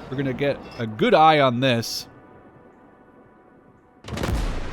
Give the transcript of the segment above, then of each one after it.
we're gonna get a good eye on this.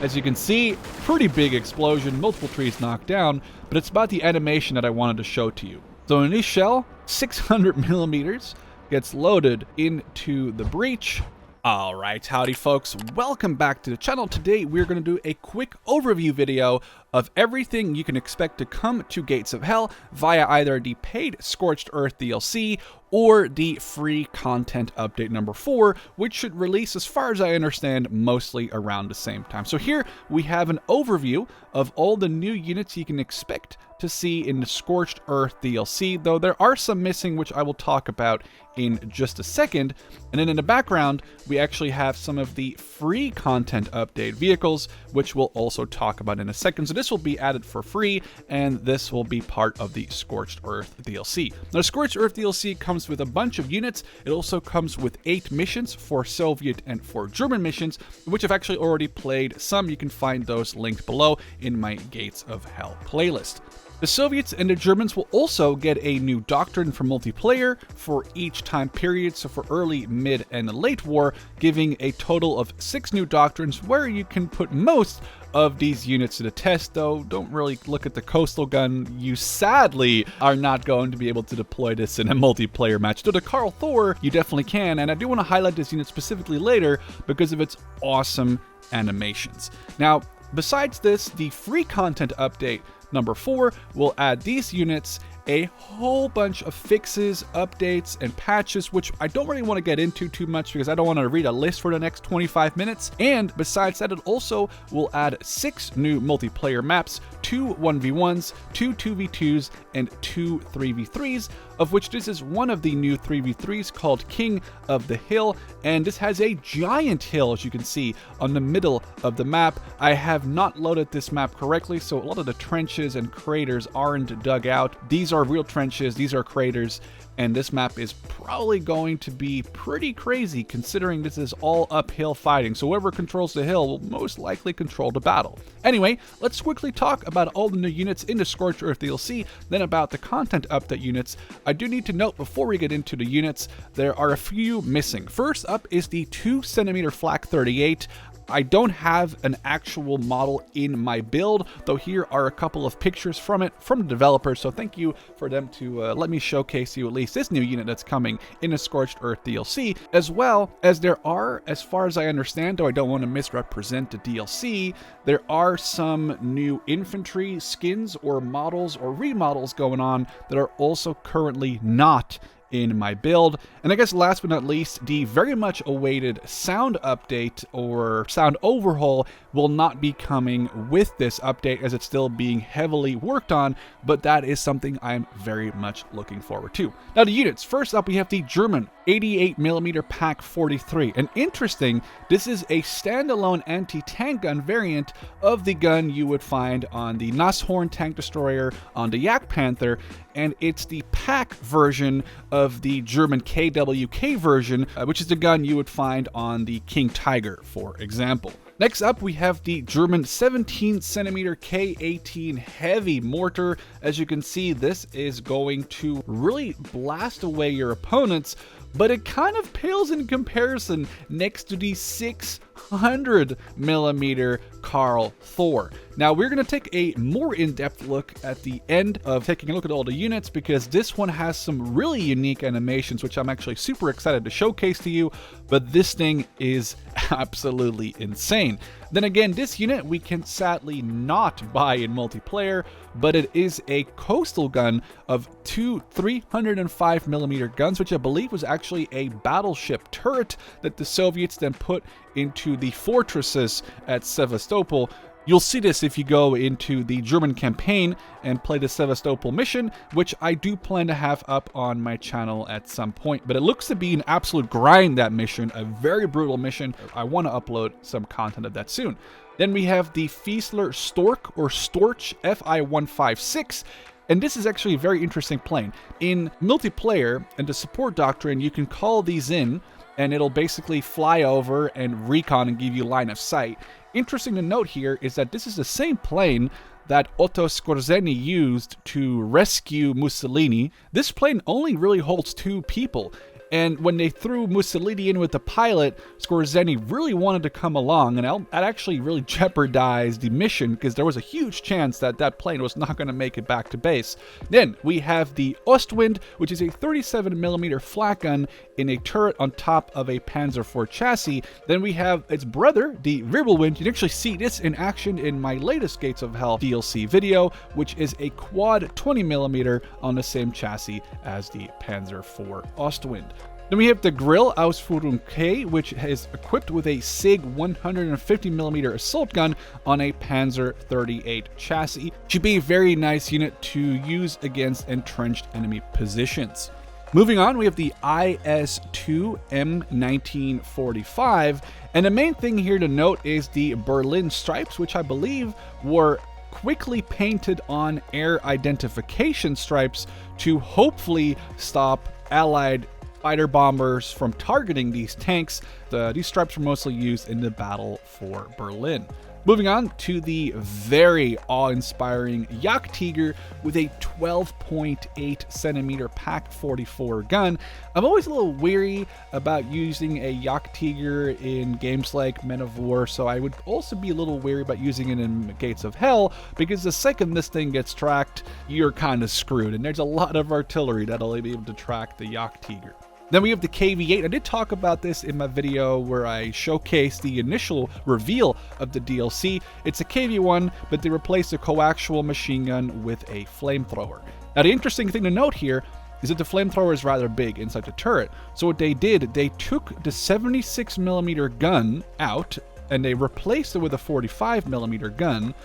As you can see, pretty big explosion, multiple trees knocked down, but it's about the animation that I wanted to show to you. So in this shell, 600 millimeters gets loaded into the breach. Alright, howdy folks, welcome back to the channel. Today we're going to do a quick overview video of everything you can expect to come to Gates of Hell via either the paid Scorched Earth DLC or the free content update number 4, which should release, as far as I understand, mostly around the same time. So here we have an overview of all the new units you can expect to see in the Scorched Earth DLC, though there are some missing, which I will talk about in just a second. And then in the background, we actually have some of the free content update vehicles, which we'll also talk about in a second. So this will be added for free, and this will be part of the Scorched Earth DLC. Now, the Scorched Earth DLC comes with a bunch of units. It also comes with 8 missions for Soviet and for German missions, which I've actually already played some. You can find those linked below in my Gates of Hell playlist. The Soviets and the Germans will also get a new doctrine for multiplayer for each time period, so for early, mid, and late war, giving a total of 6 new doctrines where you can put most of these units to the test, though don't really look at the coastal gun. You sadly are not going to be able to deploy this in a multiplayer match. Though the Karl Thor, you definitely can, and I do want to highlight this unit specifically later because of its awesome animations. Now, besides this, the free content update number 4 will add these units, a whole bunch of fixes, updates, and patches, which I don't really want to get into too much because I don't want to read a list for the next 25 minutes. And besides that, it also will add 6 new multiplayer maps, 2 1v1s, 2 2v2s, and 2 3v3s, of which this is one of the new 3v3s called King of the Hill, and this has a giant hill, as you can see, on the middle of the map. I have not loaded this map correctly, so a lot of the trenches and craters aren't dug out. These are real trenches, these are craters, and this map is probably going to be pretty crazy considering this is all uphill fighting, so whoever controls the hill will most likely control the battle. Anyway, let's quickly talk about all the new units in the Scorched Earth DLC, then about the content update units. I do need to note before we get into the units, there are a few missing. First up is the 2cm Flak 38. I don't have an actual model in my build, though here are a couple of pictures from it from the developers, so thank you for them to let me showcase you at least this new unit that's coming in the Scorched Earth DLC, as well as there are, as far as I understand, though I don't want to misrepresent the DLC, there are some new infantry skins or models or remodels going on that are also currently not in my build. And I guess last but not least, the very much awaited sound update or sound overhaul will not be coming with this update as it's still being heavily worked on, but that is something I'm very much looking forward to. Now the units, first up we have the German 88mm Pak 43, and interesting, this is a standalone anti-tank gun variant of the gun you would find on the Nashorn tank destroyer, on the Yak Panther, and it's the Pak version of the German KWK version, which is the gun you would find on the King Tiger, for example. Next up, we have the German 17cm K18 heavy mortar. As you can see, this is going to really blast away your opponents, but it kind of pales in comparison next to the 600mm Karl Thor. Now we're going to take a more in-depth look at the end of taking a look at all the units, because this one has some really unique animations which I'm actually super excited to showcase to you, but this thing is absolutely insane. Then again, this unit we can sadly not buy in multiplayer, but it is a coastal gun of 2 305mm guns, which I believe was actually a battleship turret that the Soviets then put into the fortresses at Sevastopol. You'll see this if you go into the German campaign and play the Sevastopol mission, which I do plan to have up on my channel at some point. But it looks to be an absolute grind, that mission, a very brutal mission. I want to upload some content of that soon. Then we have the Fiesler Stork or Storch FI-156. And this is actually a very interesting plane. In multiplayer and the support doctrine, you can call these in and it'll basically fly over and recon and give you line of sight. Interesting to note here is that this is the same plane that Otto Skorzeny used to rescue Mussolini. This plane only really holds 2 people, And when they threw Mussolini in with the pilot, Scorzeni really wanted to come along, and that actually really jeopardized the mission because there was a huge chance that that plane was not going to make it back to base. Then we have the Ostwind, which is a 37mm flak gun in a turret on top of a Panzer IV chassis. Then we have its brother, the Wirbelwind. You can actually see this in action in my latest Gates of Hell DLC video, which is a quad 20mm on the same chassis as the Panzer IV Ostwind. Then we have the Grill Ausführung K, which is equipped with a SIG 150mm assault gun on a Panzer 38 chassis. Should be a very nice unit to use against entrenched enemy positions. Moving on, we have the IS-2 M1945, and the main thing here to note is the Berlin stripes, which I believe were quickly painted on air identification stripes to hopefully stop Allied fighter bombers from targeting these tanks. These stripes were mostly used in the battle for Berlin. Moving on to the very awe-inspiring Jagdtiger with a 12.8 centimeter Pak 44 gun. I'm always a little weary about using a Jagdtiger in games like Men of War, so I would also be a little weary about using it in Gates of Hell, because the second this thing gets tracked, you're kind of screwed, and there's a lot of artillery that'll be able to track the Jagdtiger. Then we have the KV-8. I did talk about this in my video where I showcased the initial reveal of the DLC. It's a KV-1, but they replaced a coaxial machine gun with a flamethrower. Now, the interesting thing to note here is that the flamethrower is rather big inside the turret. So what they did, they took the 76mm gun out and they replaced it with a 45mm gun,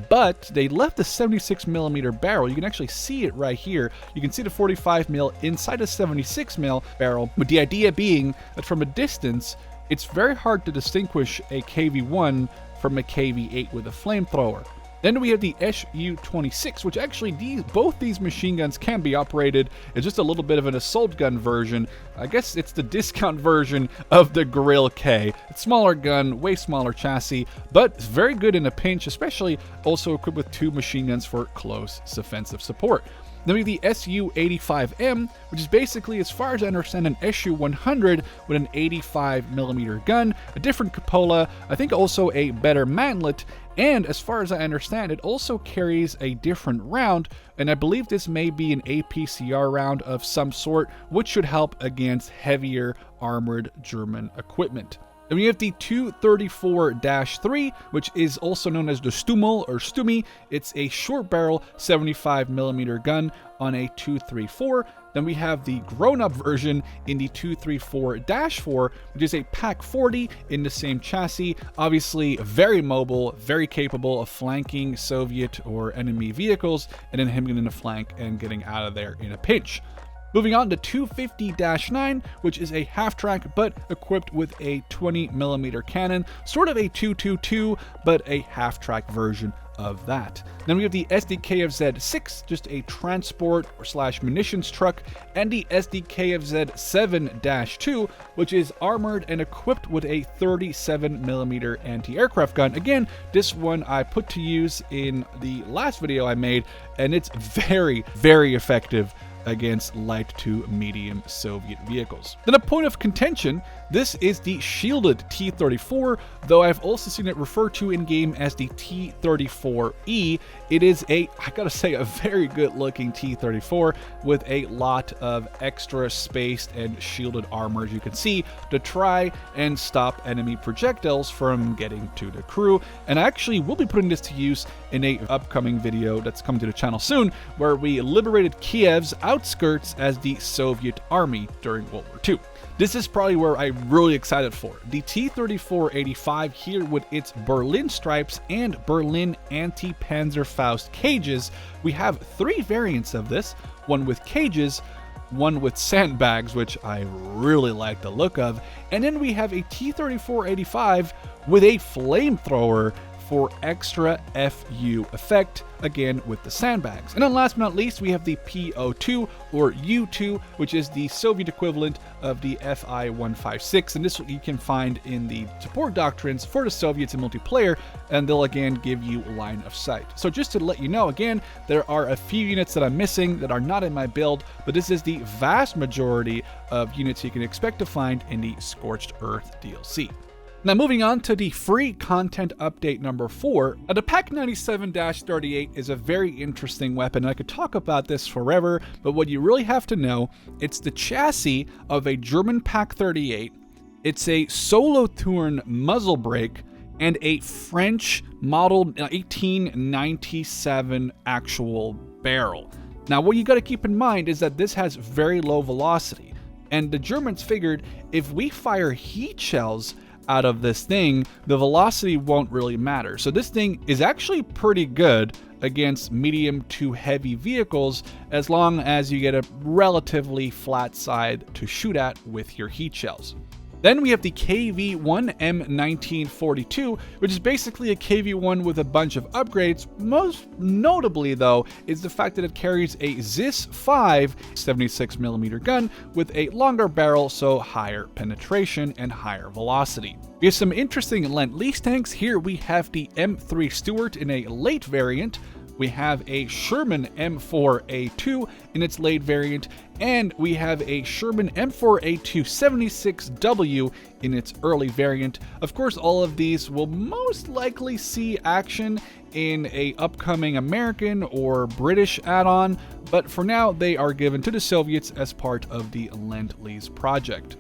but they left the 76mm barrel. You can actually see it right here. You can see the 45mm inside a 76mm barrel, with the idea being that from a distance, it's very hard to distinguish a KV-1 from a KV-8 with a flamethrower. Then we have the Su-26, which actually both these machine guns can be operated as just a little bit of an assault gun version. I guess it's the discount version of the Grill K. It's smaller gun, way smaller chassis, but it's very good in a pinch, especially also equipped with 2 machine guns for close offensive support. Then we have the Su-85M, which is basically, as far as I understand, an Su-100 with an 85mm gun, a different cupola, I think also a better manlet, and as far as I understand, it also carries a different round, and I believe this may be an APCR round of some sort, which should help against heavier armored German equipment. Then we have the 234-3, which is also known as the Stummel or Stummy. It's a short barrel 75mm gun on a 234. Then we have the grown-up version in the 234-4, which is a Pak 40 in the same chassis. Obviously very mobile, very capable of flanking Soviet or enemy vehicles, and then him getting in the flank and getting out of there in a pinch. Moving on to 250-9, which is a half-track but equipped with a 20mm cannon, sort of a 222, but a half-track version of that. Then we have the SDKFZ-6, just a transport / munitions truck, and the SDKFZ-7-2, which is armored and equipped with a 37mm anti-aircraft gun. Again, this one I put to use in the last video I made, and it's very, very effective against light to medium Soviet vehicles. Then a point of contention, this is the shielded T-34, though I've also seen it referred to in-game as the T-34E. It is I gotta say, a very good looking T-34 with a lot of extra spaced and shielded armor, as you can see, to try and stop enemy projectiles from getting to the crew. And I actually will be putting this to use in a upcoming video that's coming to the channel soon, where we liberated Kiev's outskirts as the Soviet army during World War II. This is probably where I'm really excited for. The T-34-85 here with its Berlin stripes and Berlin anti-Panzerfaust cages. We have 3 variants of this, one with cages, one with sandbags, which I really like the look of, and then we have a T-34-85 with a flamethrower for extra FU effect, again with the sandbags. And then last but not least, we have the PO2 or U2, which is the Soviet equivalent of the FI-156, and this you can find in the support doctrines for the Soviets in multiplayer, and they'll again give you line of sight. So just to let you know, again, there are a few units that I'm missing that are not in my build, but this is the vast majority of units you can expect to find in the Scorched Earth DLC. Now moving on to the free content update number 4, the Pak 97-38 is a very interesting weapon, and I could talk about this forever, but what you really have to know, it's the chassis of a German Pak 38, it's a Solothurn muzzle brake, and a French modeled 1897 actual barrel. Now what you got to keep in mind is that this has very low velocity, and the Germans figured if we fire heat shells out of this thing, the velocity won't really matter. So this thing is actually pretty good against medium to heavy vehicles as long as you get a relatively flat side to shoot at with your heat shells. Then we have the KV-1 M1942, which is basically a KV-1 with a bunch of upgrades. Most notably, though, is the fact that it carries a ZIS-5 76mm gun with a longer barrel, so higher penetration and higher velocity. We have some interesting Lend-Lease tanks. Here we have the M3 Stuart in a late variant. We have a Sherman M4A2 in its late variant, and we have a Sherman M4A2 76W in its early variant. Of course, all of these will most likely see action in a upcoming American or British add-on, but for now they are given to the Soviets as part of the Lend-Lease project.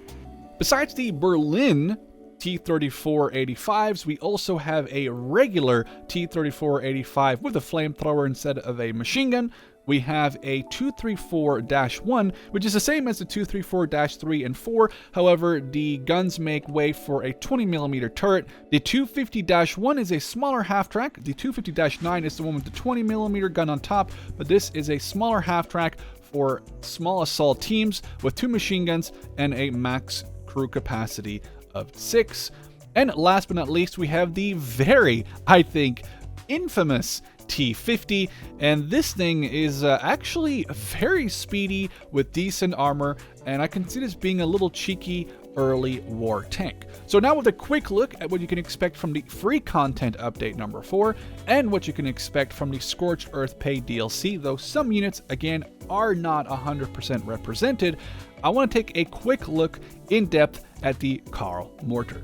Besides the Berlin T-34-85s, we also have a regular T-34-85 with a flamethrower instead of a machine gun. We have a 234-1, which is the same as the 234-3 and 4. However, the guns make way for a 20mm turret. The 250-1 is a smaller half-track. The 250-9 is the one with the 20mm gun on top, but this is a smaller half-track for small assault teams with 2 machine guns and a max crew capacity of 6. And last but not least, we have the very, I think, infamous T50, and this thing is actually very speedy with decent armor, and I can see this being a little cheeky early war tank. So now with a quick look at what you can expect from the free content update number 4 and what you can expect from the Scorched Earth paid DLC, though some units again are not 100% represented, I want to take a quick look in depth at the Karl Mortar.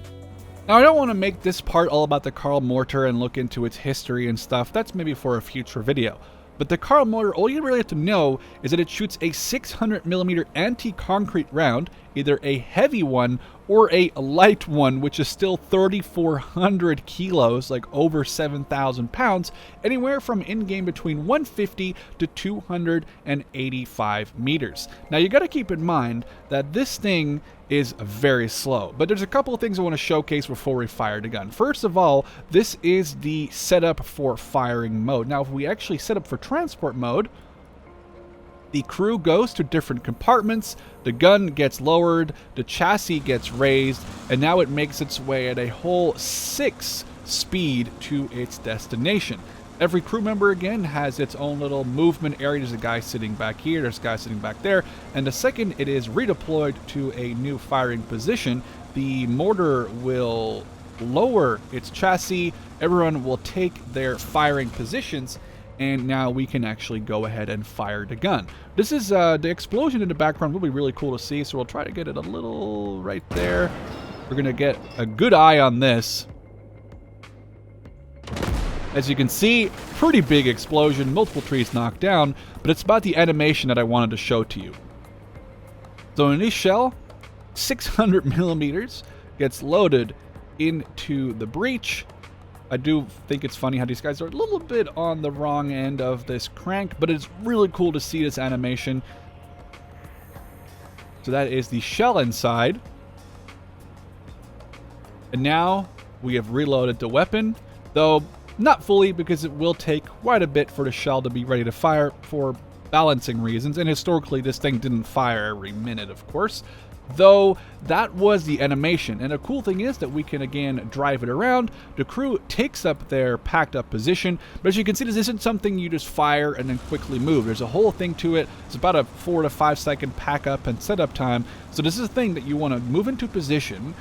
Now, I don't want to make this part all about the Karl Mortar and look into its history and stuff. That's maybe for a future video. But the Karl Mortar, all you really have to know is that it shoots a 600mm anti-concrete round, either a heavy one or a light one, which is still 3,400 kilos, like over 7,000 pounds, anywhere from in-game between 150 to 285 meters. Now, you got to keep in mind that this thing is very slow, but there's a couple of things I want to showcase before we fire the gun. First of all, this is the setup for firing mode. Now, if we actually set up for transport mode, the crew goes to different compartments, the gun gets lowered, the chassis gets raised, and now it makes its way at a whole 6 speed to its destination. Every crew member, again, has its own little movement area. There's a guy sitting back here, there's a guy sitting back there, and the second it is redeployed to a new firing position, the mortar will lower its chassis, everyone will take their firing positions, and now we can actually go ahead and fire the gun. This is, the explosion in the background will be really cool to see, so we'll try to get it a little right there. We're going to get a good eye on this. As you can see, pretty big explosion, multiple trees knocked down, but it's about the animation that I wanted to show to you. So in this shell, 600mm gets loaded into the breech. I do think it's funny how these guys are a little bit on the wrong end of this crank, but it's really cool to see this animation. So that is the shell inside. And now we have reloaded the weapon, though not fully, because it will take quite a bit for the shell to be ready to fire for balancing reasons, and historically this thing didn't fire every minute, of course. Though that was the animation, and a cool thing is that we can again drive it around. The crew takes up their packed up position, but as you can see, this isn't something you just fire and then quickly move. There's a whole thing to it. It's about a 4 to 5 second pack up and setup time. So this is a thing that you want to move into position,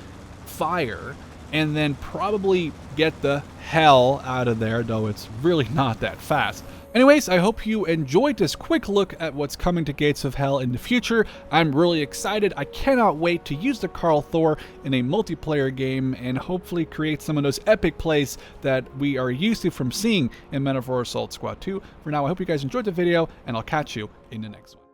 fire, and then probably get the hell out of there, though it's really not that fast. Anyways, I hope you enjoyed this quick look at what's coming to Gates of Hell in the future. I'm really excited. I cannot wait to use the Karl Thor in a multiplayer game and hopefully create some of those epic plays that we are used to from seeing in Men of War Assault Squad 2. For now, I hope you guys enjoyed the video, and I'll catch you in the next one.